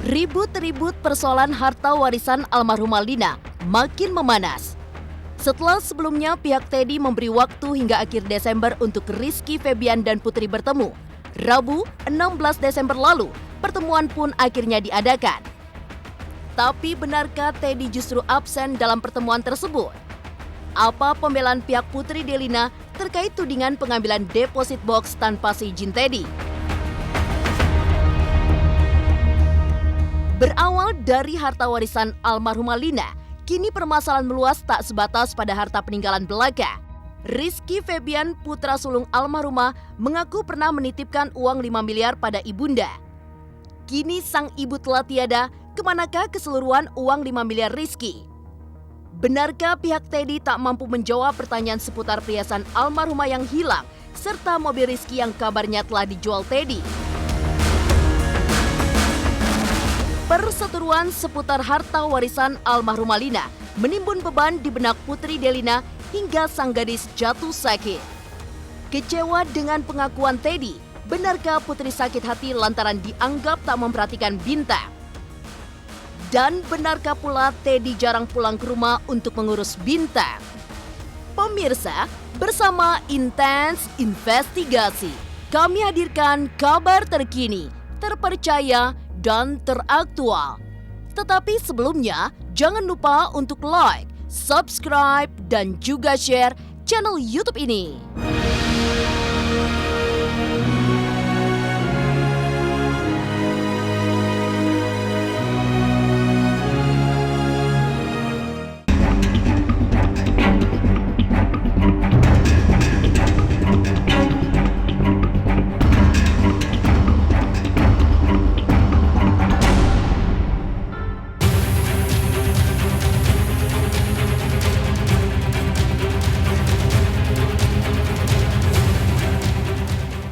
Ribut-ribut persoalan harta warisan almarhumah Lina makin memanas. Setelah sebelumnya pihak Teddy memberi waktu hingga akhir Desember untuk Rizky Febian dan Putri bertemu, Rabu 16 Desember lalu pertemuan pun akhirnya diadakan. Tapi benarkah Teddy justru absen dalam pertemuan tersebut? Apa pembelaan pihak Putri Delina terkait tudingan pengambilan deposit box tanpa seizin Teddy? Berawal dari harta warisan almarhumah Lina, kini permasalahan meluas tak sebatas pada harta peninggalan belaka. Rizky Febian, putra sulung almarhumah, mengaku pernah menitipkan uang 5 miliar pada ibunda. Kini sang ibu telah tiada, kemanakah keseluruhan uang 5 miliar Rizky? Benarkah pihak Teddy tak mampu menjawab pertanyaan seputar perhiasan almarhumah yang hilang, serta mobil Rizky yang kabarnya telah dijual Teddy? Perseteruan seputar harta warisan almarhumah Lina menimbun beban di benak Putri Delina hingga sang gadis jatuh sakit. Kecewa dengan pengakuan Teddy, benarkah Putri sakit hati lantaran dianggap tak memperhatikan Bintang? Dan benarkah pula Teddy jarang pulang ke rumah untuk mengurus Bintang? Pemirsa, bersama Intens Investigasi, kami hadirkan kabar terkini, terpercaya, dan teraktual. Tetapi sebelumnya, jangan lupa untuk like, subscribe, dan juga share channel YouTube ini.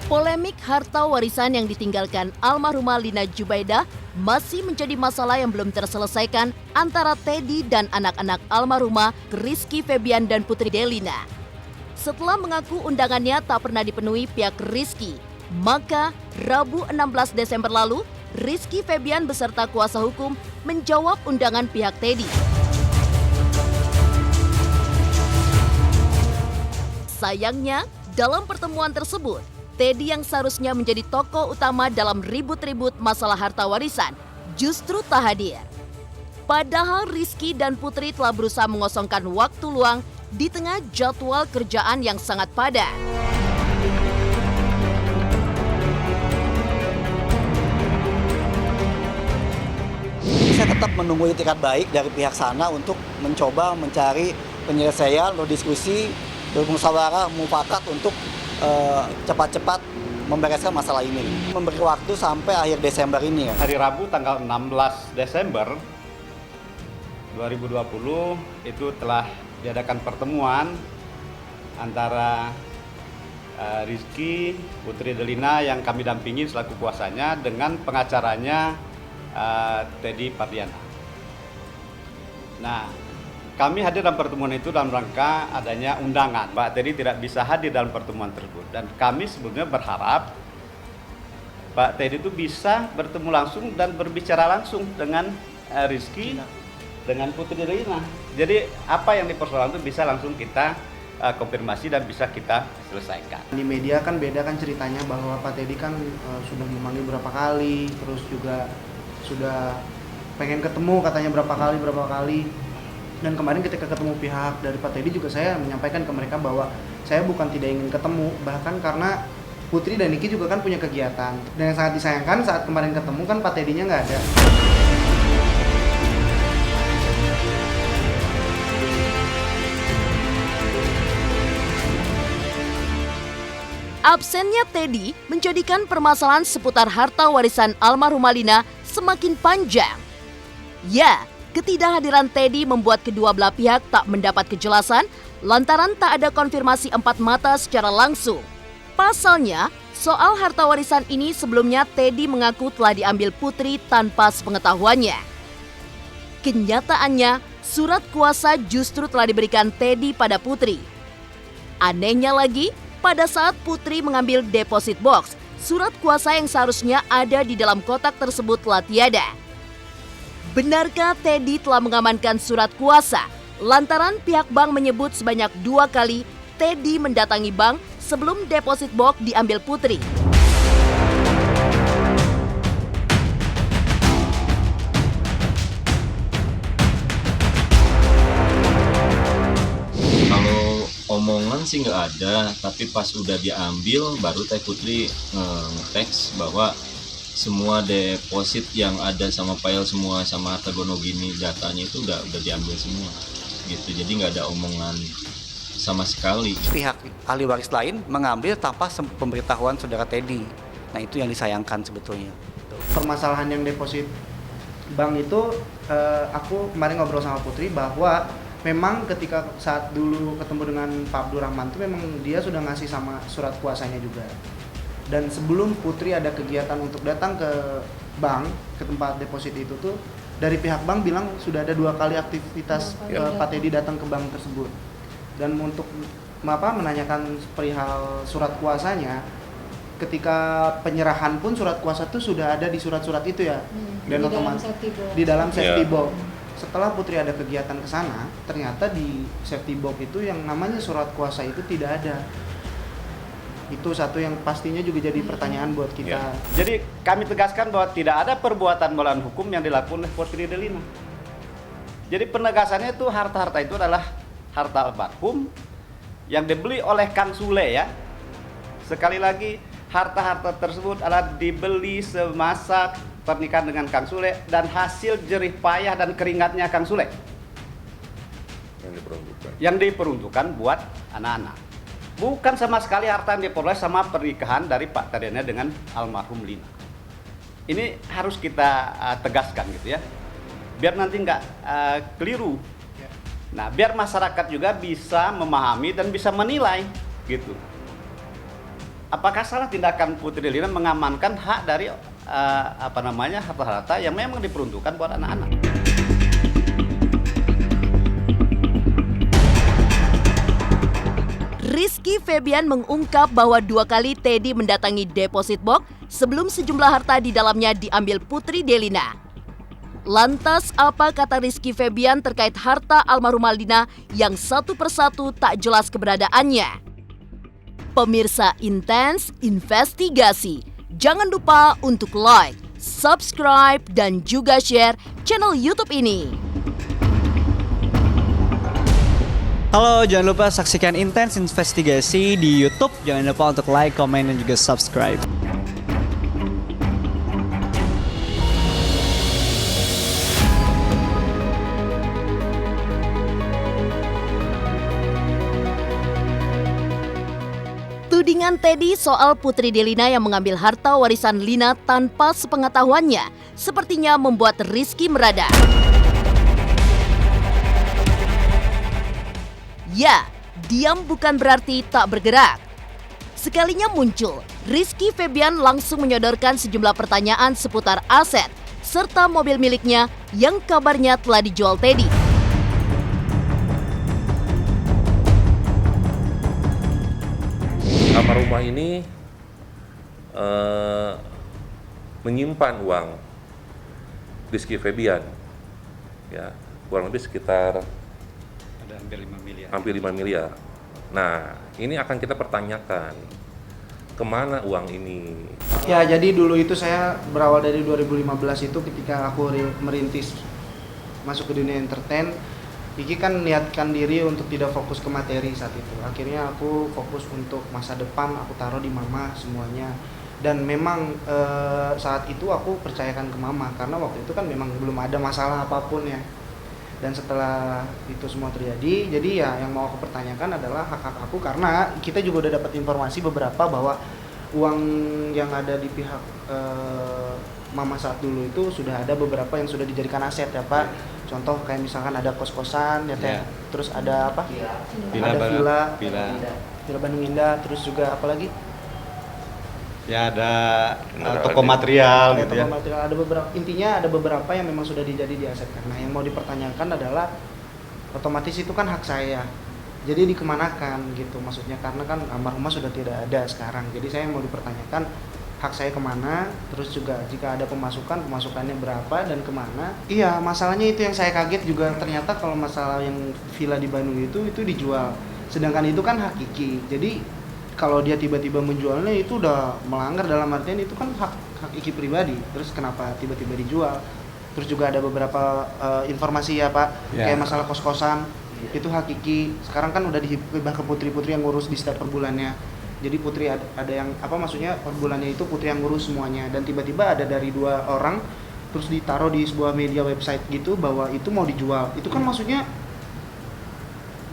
Polemik harta warisan yang ditinggalkan almarhumah Lina Jubaidah masih menjadi masalah yang belum terselesaikan antara Teddy dan anak-anak almarhumah Rizky Febian dan Putri Delina. Setelah mengaku undangannya tak pernah dipenuhi pihak Rizky, maka Rabu 16 Desember lalu, Rizky Febian beserta kuasa hukum menjawab undangan pihak Teddy. Sayangnya, dalam pertemuan tersebut, Teddy yang seharusnya menjadi tokoh utama dalam ribut-ribut masalah harta warisan justru tak hadir. Padahal Rizky dan Putri telah berusaha mengosongkan waktu luang di tengah jadwal kerjaan yang sangat padat. Saya tetap menunggu itikat baik dari pihak sana untuk mencoba mencari penyelesaian, berdiskusi, bermusyawarah, mufakat untuk cepat-cepat membereskan masalah ini. Memberi waktu sampai akhir Desember ini. Hari Rabu tanggal 16 Desember 2020 itu telah diadakan pertemuan antara Rizky, Putri Delina yang kami dampingi selaku kuasanya dengan pengacaranya Teddy Pardiana. Nah, kami hadir dalam pertemuan itu dalam rangka adanya undangan. Pak Teddy tidak bisa hadir dalam pertemuan tersebut. Dan kami sebetulnya berharap Pak Teddy itu bisa bertemu langsung dan berbicara langsung dengan Rizky, dengan Putri Delina. Jadi apa yang dipersoalkan itu bisa langsung kita konfirmasi dan bisa kita selesaikan. Di media kan beda kan ceritanya bahwa Pak Teddy kan sudah memanggil berapa kali, terus juga sudah pengen ketemu katanya berapa kali. Dan kemarin ketika ketemu pihak dari Pak Teddy juga saya menyampaikan ke mereka bahwa saya bukan tidak ingin ketemu, bahkan karena Putri dan Niki juga kan punya kegiatan. Dan yang sangat disayangkan saat kemarin ketemu kan Pak Teddy-nya nggak ada. Absennya Teddy menjadikan permasalahan seputar harta warisan almarhumah Lina semakin panjang. Ya, ketidakhadiran Teddy membuat kedua belah pihak tak mendapat kejelasan lantaran tak ada konfirmasi empat mata secara langsung. Pasalnya, soal harta warisan ini sebelumnya Teddy mengaku telah diambil Putri tanpa sepengetahuannya. Kenyataannya, surat kuasa justru telah diberikan Teddy pada Putri. Anehnya lagi, pada saat Putri mengambil deposit box, surat kuasa yang seharusnya ada di dalam kotak tersebut telah tiada. Benarkah Teddy telah mengamankan surat kuasa lantaran pihak bank menyebut sebanyak 2 kali Teddy mendatangi bank sebelum deposit box diambil Putri? Kalau omongan sih nggak ada, tapi pas udah diambil baru Teh Putri nge-text bahwa semua deposit yang ada sama file semua sama harta gono gini datanya itu udah diambil semua gitu. Jadi nggak ada omongan sama sekali. Pihak ahli waris lain mengambil tanpa pemberitahuan saudara Teddy. Nah itu yang disayangkan sebetulnya. Permasalahan yang deposit bank itu, aku kemarin ngobrol sama Putri bahwa memang ketika saat dulu ketemu dengan Pak Abdurrahman itu memang dia sudah ngasih sama surat kuasanya juga. Dan sebelum Putri ada kegiatan untuk datang ke bank, ke tempat deposit itu tuh, dari pihak bank bilang sudah ada 2 kali aktivitas Pak Teddy datang ke bank tersebut. Dan untuk menanyakan perihal surat kuasanya, ketika penyerahan pun surat kuasa itu sudah ada di surat-surat itu ya. Dan otomatis di dalam safety box. Setelah Putri ada kegiatan ke sana, ternyata di safety box itu yang namanya surat kuasa itu tidak ada. Itu satu yang pastinya juga jadi pertanyaan buat kita. Jadi kami tegaskan bahwa tidak ada perbuatan melawan hukum yang dilakukan oleh Putri Delina. Jadi penegasannya itu harta-harta itu adalah harta almarhum yang dibeli oleh Kang Sule ya. Sekali lagi, harta-harta tersebut adalah dibeli semasa pernikahan dengan Kang Sule dan hasil jerih payah dan keringatnya Kang Sule. Yang diperuntukkan buat anak-anak. Bukan sama sekali harta yang diperoleh sama pernikahan dari Pak Teddy dengan almarhum Lina. Ini harus kita tegaskan gitu ya, biar nanti nggak keliru. Nah, biar masyarakat juga bisa memahami dan bisa menilai gitu. Apakah salah tindakan Putri Delina mengamankan hak dari harta-harta yang memang diperuntukkan buat anak-anak. Rizky Febian mengungkap bahwa 2 kali Teddy mendatangi deposit box sebelum sejumlah harta di dalamnya diambil Putri Delina. Lantas apa kata Rizky Febian terkait harta almarhumah Lina yang satu persatu tak jelas keberadaannya? Pemirsa Intens Investigasi, jangan lupa untuk like, subscribe, dan juga share channel YouTube ini. Halo, jangan lupa saksikan Intens Investigasi di YouTube. Jangan lupa untuk like, komen, dan juga subscribe. Tudingan Teddy soal Putri Delina yang mengambil harta warisan Lina tanpa sepengetahuannya sepertinya membuat Rizky meradang. Ya, diam bukan berarti tak bergerak. Sekalinya muncul, Rizky Febian langsung menyodorkan sejumlah pertanyaan seputar aset serta mobil miliknya yang kabarnya telah dijual Teddy. Almarhumah ini menyimpan uang Rizky Febian, ya, kurang lebih sekitar hampir 5 miliar. Nah, ini akan kita pertanyakan, kemana uang ini? Ya, jadi dulu itu saya berawal dari 2015 itu ketika aku merintis masuk ke dunia entertain. Iki kan niatkan diri untuk tidak fokus ke materi saat itu. Akhirnya aku fokus untuk masa depan, aku taruh di mama semuanya. Dan memang saat itu aku percayakan ke mama karena waktu itu kan memang belum ada masalah apapun ya. Dan setelah itu semua terjadi, jadi ya yang mau aku pertanyakan adalah hak-hak aku karena kita juga udah dapat informasi beberapa bahwa uang yang ada di pihak mama saat dulu itu sudah ada beberapa yang sudah dijadikan aset ya Pak. Contoh kayak misalkan ada kos-kosan ya Teh. Terus ada apa? Villa Bandung Indah, terus juga apa lagi? Ya ada toko material gitu ya. Toko material ada beberapa, intinya ada beberapa yang memang sudah dijadi di aset. Nah, yang mau dipertanyakan adalah otomatis itu kan hak saya. Jadi dikemanakan gitu maksudnya karena kan almarhumah sudah tidak ada sekarang. Jadi saya mau dipertanyakan hak saya kemana, terus juga jika ada pemasukannya berapa dan kemana. Iya, masalahnya itu yang saya kaget juga, ternyata kalau masalah yang villa di Bandung itu dijual, sedangkan itu kan hakiki. Jadi kalau dia tiba-tiba menjualnya itu udah melanggar, dalam artian itu kan hak Iki pribadi, terus kenapa tiba-tiba dijual. Terus juga ada beberapa informasi ya Pak, kayak masalah kos-kosan itu hakiki, sekarang kan udah dihibah ke putri-putri yang ngurus di setiap per bulannya. Jadi putri ada yang maksudnya per bulannya itu putri yang ngurus semuanya, dan tiba-tiba ada dari 2 orang terus ditaruh di sebuah media website gitu bahwa itu mau dijual. Itu kan maksudnya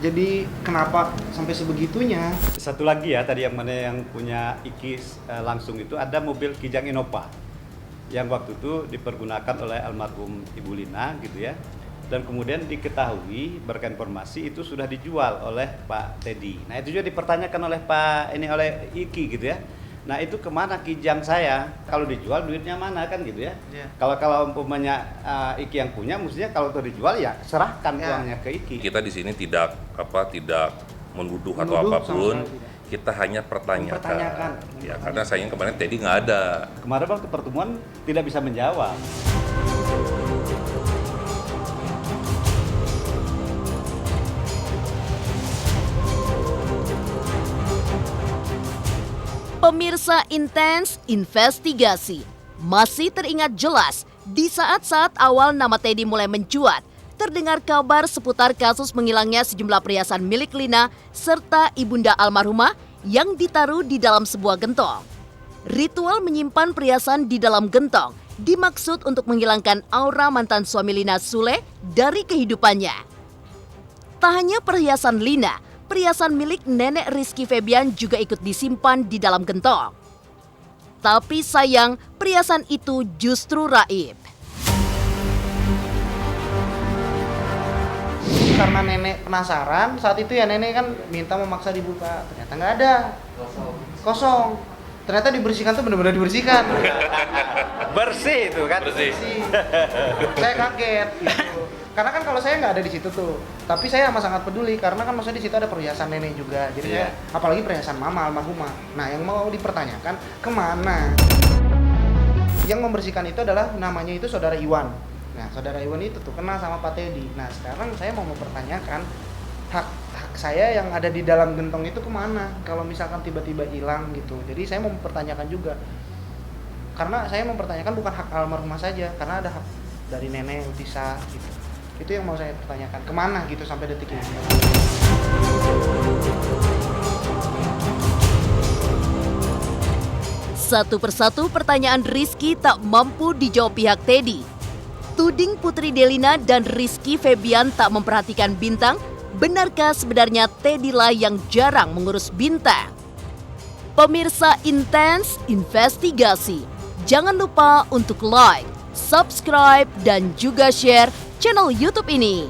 jadi kenapa sampai sebegitunya? Satu lagi ya, tadi yang mana yang punya Iki langsung itu ada mobil Kijang Innova yang waktu itu dipergunakan oleh almarhum Ibu Lina gitu ya. Dan kemudian diketahui berkat informasi itu sudah dijual oleh Pak Teddy. Nah itu juga dipertanyakan oleh oleh Iki gitu ya. Nah itu kemana Kijang saya? Kalau dijual duitnya mana kan gitu ya? Yeah. Kalau umpamanya Iki yang punya, mestinya kalau itu dijual ya serahkan uangnya ke Iki. Kita di sini tidak menuduh atau apapun, kita hanya pertanyakan. Ya karena sayang kemarin Teddy nggak ada. Kemarin waktu pertemuan tidak bisa menjawab. Pemirsa Intens Investigasi, masih teringat jelas di saat-saat awal nama Teddy mulai mencuat, terdengar kabar seputar kasus menghilangnya sejumlah perhiasan milik Lina serta ibunda almarhumah yang ditaruh di dalam sebuah gentong. Ritual menyimpan perhiasan di dalam gentong dimaksud untuk menghilangkan aura mantan suami Lina, Sule, dari kehidupannya. Tak hanya perhiasan Lina, perhiasan milik nenek Rizky Febian juga ikut disimpan di dalam gentong. Tapi sayang, perhiasan itu justru raib. Karena nenek penasaran, saat itu ya nenek kan minta memaksa dibuka, ternyata nggak ada, kosong. Ternyata dibersihkan tuh benar-benar dibersihkan. Bersih itu kan? Bersih. Saya kaget gitu. Karena kan kalau saya nggak ada di situ tuh, tapi saya amat sangat peduli karena kan maksudnya di situ ada perhiasan nenek juga. Jadi saya, apalagi perhiasan mama almarhumah. Nah, yang mau dipertanyakan kemana? Yang membersihkan itu adalah namanya itu saudara Iwan. Nah, saudara Iwan itu tuh kenal sama Pak Teddy. Nah, sekarang saya mau mempertanyakan hak saya yang ada di dalam gentong itu kemana? Kalau misalkan tiba-tiba hilang gitu. Jadi saya mau mempertanyakan juga. Karena saya mempertanyakan bukan hak almarhumah saja, karena ada hak dari nenek Utisa gitu. Itu yang mau saya pertanyakan, kemana gitu sampai detik ini. Satu persatu pertanyaan Rizky tak mampu dijawab pihak Teddy. Tuding Putri Delina dan Rizky Febian tak memperhatikan Bintang. Benarkah sebenarnya Teddy lah yang jarang mengurus Bintang? Pemirsa Intens Investigasi, jangan lupa untuk like, subscribe, dan juga share channel YouTube ini.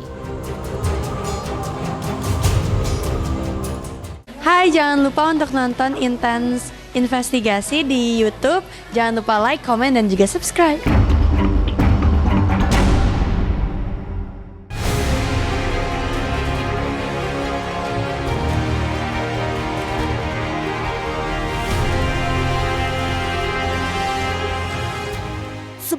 Hai, jangan lupa untuk nonton Intens Investigasi di YouTube. Jangan lupa like, komen, dan juga subscribe.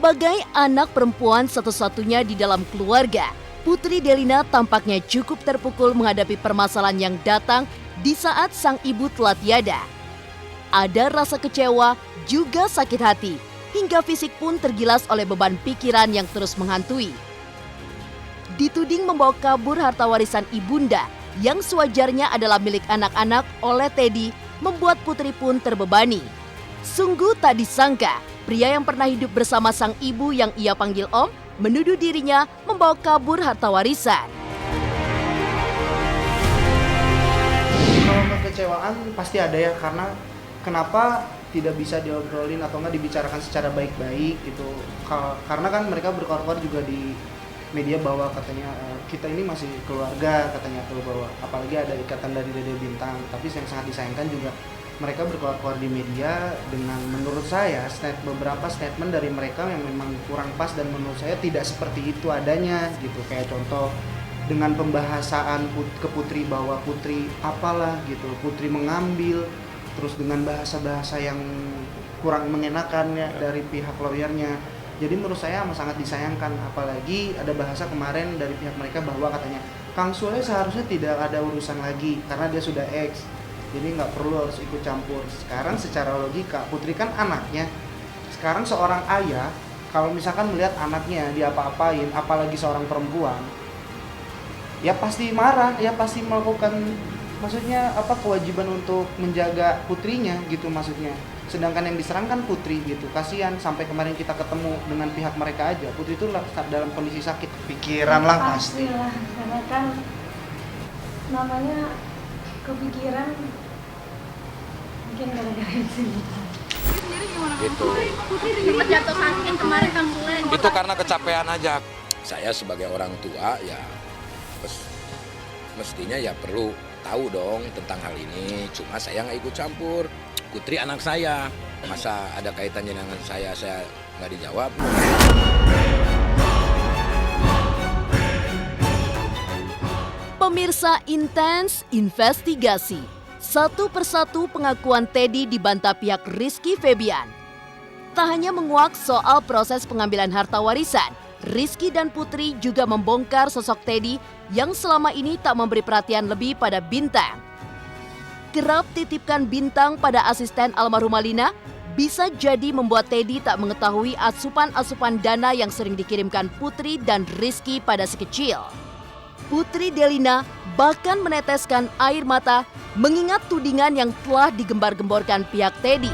Sebagai anak perempuan satu-satunya di dalam keluarga, Putri Delina tampaknya cukup terpukul menghadapi permasalahan yang datang di saat sang ibu telah tiada. Ada rasa kecewa, juga sakit hati, hingga fisik pun tergilas oleh beban pikiran yang terus menghantui. Dituding membawa kabur harta warisan ibunda yang sewajarnya adalah milik anak-anak oleh Teddy, membuat Putri pun terbebani. Sungguh tak disangka, pria yang pernah hidup bersama sang ibu yang ia panggil Om, menuduh dirinya membawa kabur harta warisan. Kalau kekecewaan pasti ada ya, karena kenapa tidak bisa diobrolin atau nggak dibicarakan secara baik-baik gitu. Karena kan mereka berkoar-koar juga di media bahwa katanya kita ini masih keluarga, katanya tuh, bahwa apalagi ada ikatan dari Dede Bintang. Tapi yang sangat disayangkan juga mereka berkoar-koar di media dengan menurut saya beberapa statement dari mereka yang memang kurang pas dan menurut saya tidak seperti itu adanya gitu. Kayak contoh dengan pembahasan ke Putri bahwa Putri apalah gitu, Putri mengambil terus dengan bahasa-bahasa yang kurang mengenakan ya dari pihak lawyernya. Jadi menurut saya amat sangat disayangkan, apalagi ada bahasa kemarin dari pihak mereka bahwa katanya Kang Sule seharusnya tidak ada urusan lagi karena dia sudah ex, jadi nggak perlu harus ikut campur. Sekarang secara logika Putri kan anaknya, sekarang seorang ayah kalau misalkan melihat anaknya diapa-apain, apalagi seorang perempuan, ya pasti marah, ya pasti melakukan maksudnya apa kewajiban untuk menjaga putrinya gitu maksudnya. Sedangkan yang diserang kan Putri gitu, kasihan sampai kemarin kita ketemu dengan pihak mereka aja Putri itu dalam kondisi sakit pikiran lah pasti lah, karena kan namanya kepikiran mungkin gara-gara itu. Itu. Sempat jatuh sakit kemarin Kang Sule. Itu karena kecapean aja. Saya sebagai orang tua ya mestinya ya perlu tahu dong tentang hal ini. Cuma saya nggak ikut campur. Putri anak saya, masa ada kaitannya dengan saya nggak dijawab. Pemirsa Intens Investigasi. Satu persatu pengakuan Teddy dibantah pihak Rizky Febian. Tak hanya menguak soal proses pengambilan harta warisan, Rizky dan Putri juga membongkar sosok Teddy yang selama ini tak memberi perhatian lebih pada Bintang. Kerap titipkan Bintang pada asisten almarhumah Lina, bisa jadi membuat Teddy tak mengetahui asupan-asupan dana yang sering dikirimkan Putri dan Rizky pada si kecil. Putri Delina bahkan meneteskan air mata mengingat tudingan yang telah digembar-gemborkan pihak Teddy.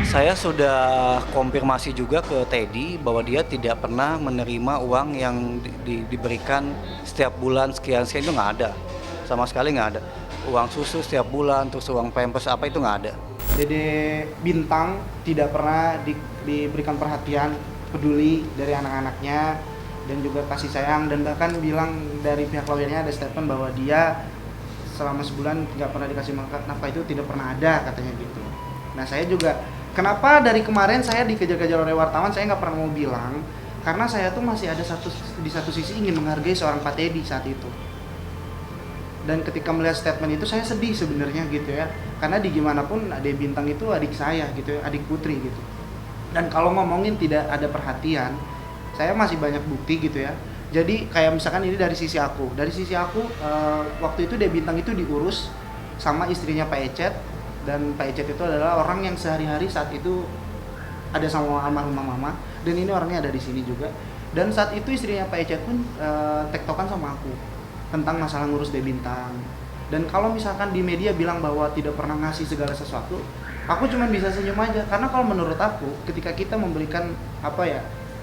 Saya sudah konfirmasi juga ke Teddy bahwa dia tidak pernah menerima uang yang diberikan setiap bulan sekian itu nggak ada, sama sekali nggak ada. Uang susu setiap bulan, terus uang pampers apa itu nggak ada. Dede Bintang tidak pernah diberikan perhatian peduli dari anak-anaknya dan juga kasih sayang, dan bahkan bilang dari pihak lawyernya ada statement bahwa dia selama sebulan nggak pernah dikasih nafkah itu tidak pernah ada katanya gitu. Nah saya juga kenapa dari kemarin saya dikejar-kejar oleh wartawan, saya nggak pernah mau bilang karena saya tuh masih ada di satu sisi ingin menghargai seorang Pak Teddy saat itu. Dan ketika melihat statement itu saya sedih sebenarnya gitu ya, karena di gimana pun adik Bintang itu adik saya gitu ya, adik Putri gitu. Dan kalau ngomongin tidak ada perhatian, saya masih banyak bukti gitu ya. Jadi kayak misalkan ini dari sisi aku waktu itu adik Bintang itu diurus sama istrinya Pak Ecet, dan Pak Ecet itu adalah orang yang sehari-hari saat itu ada sama almarhumah mama, dan ini orangnya ada di sini juga. Dan saat itu istrinya Pak Ecet pun tektokan sama aku tentang masalah ngurus Dede Bintang. Dan kalau misalkan di media bilang bahwa tidak pernah ngasih segala sesuatu, aku cuma bisa senyum aja, karena kalau menurut aku ketika kita memberikan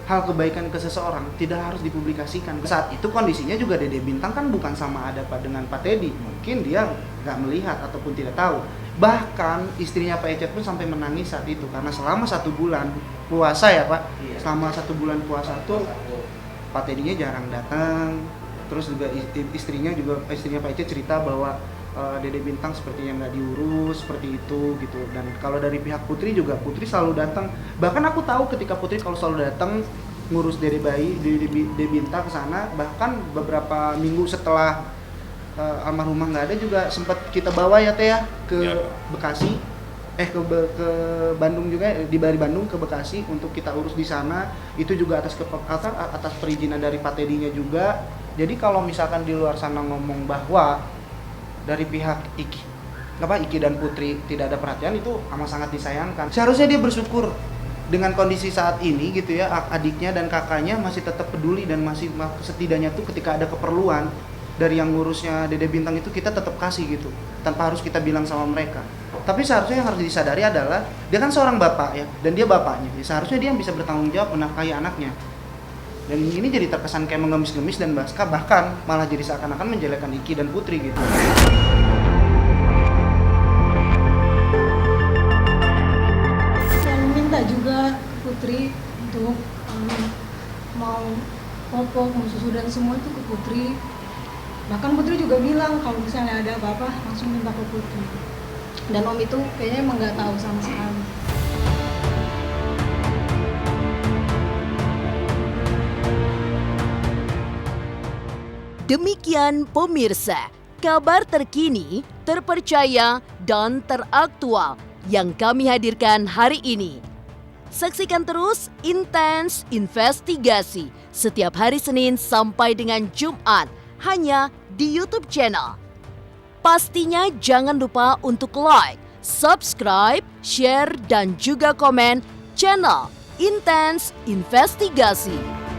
hal kebaikan ke seseorang tidak harus dipublikasikan. Saat itu kondisinya juga Dede Bintang kan bukan sama ada dengan Pak Teddy, mungkin dia nggak melihat ataupun tidak tahu. Bahkan istrinya Pak Ecet pun sampai menangis saat itu karena selama 1 bulan puasa ya Pak, selama 1 bulan puasa tuh Pak Teddy-nya jarang datang. Terus juga istrinya Pak Ecet cerita bahwa Dede Bintang sepertinya nggak diurus seperti itu gitu. Dan kalau dari pihak Putri juga, Putri selalu datang. Bahkan aku tahu ketika Putri kalau selalu datang ngurus Dede Bintang ke sana, bahkan beberapa minggu setelah almarhumah nggak ada juga sempat kita bawa ya Teh ya ke Bekasi, ke Bandung juga, dari Bandung ke Bekasi untuk kita urus di sana. Itu juga atas perizinan dari Pak Teddy-nya juga. Jadi kalau misalkan di luar sana ngomong bahwa dari pihak Iki dan Putri tidak ada perhatian, itu amat sangat disayangkan. Seharusnya dia bersyukur dengan kondisi saat ini gitu ya, adiknya dan kakaknya masih tetap peduli dan masih setidaknya tuh ketika ada keperluan dari yang ngurusnya Dede Bintang itu kita tetap kasih gitu, tanpa harus kita bilang sama mereka. Tapi seharusnya yang harus disadari adalah dia kan seorang bapak ya, dan dia bapaknya, ya seharusnya dia yang bisa bertanggung jawab menafkahi anaknya. Dan ini jadi terkesan kayak mengemis-ngemis dan bahkan malah jadi seakan-akan menjelekkan Iki dan Putri gitu. Saya minta juga ke Putri untuk mau popok, mau susu dan semua itu ke Putri. Bahkan Putri juga bilang kalau misalnya ada apa-apa langsung minta ke Putri. Dan Om itu kayaknya emang nggak tahu sama sekali. Demikian pemirsa, kabar terkini, terpercaya, dan teraktual yang kami hadirkan hari ini. Saksikan terus Intens Investigasi setiap hari Senin sampai dengan Jumat hanya di YouTube channel. Pastinya jangan lupa untuk like, subscribe, share, dan juga komen channel Intens Investigasi.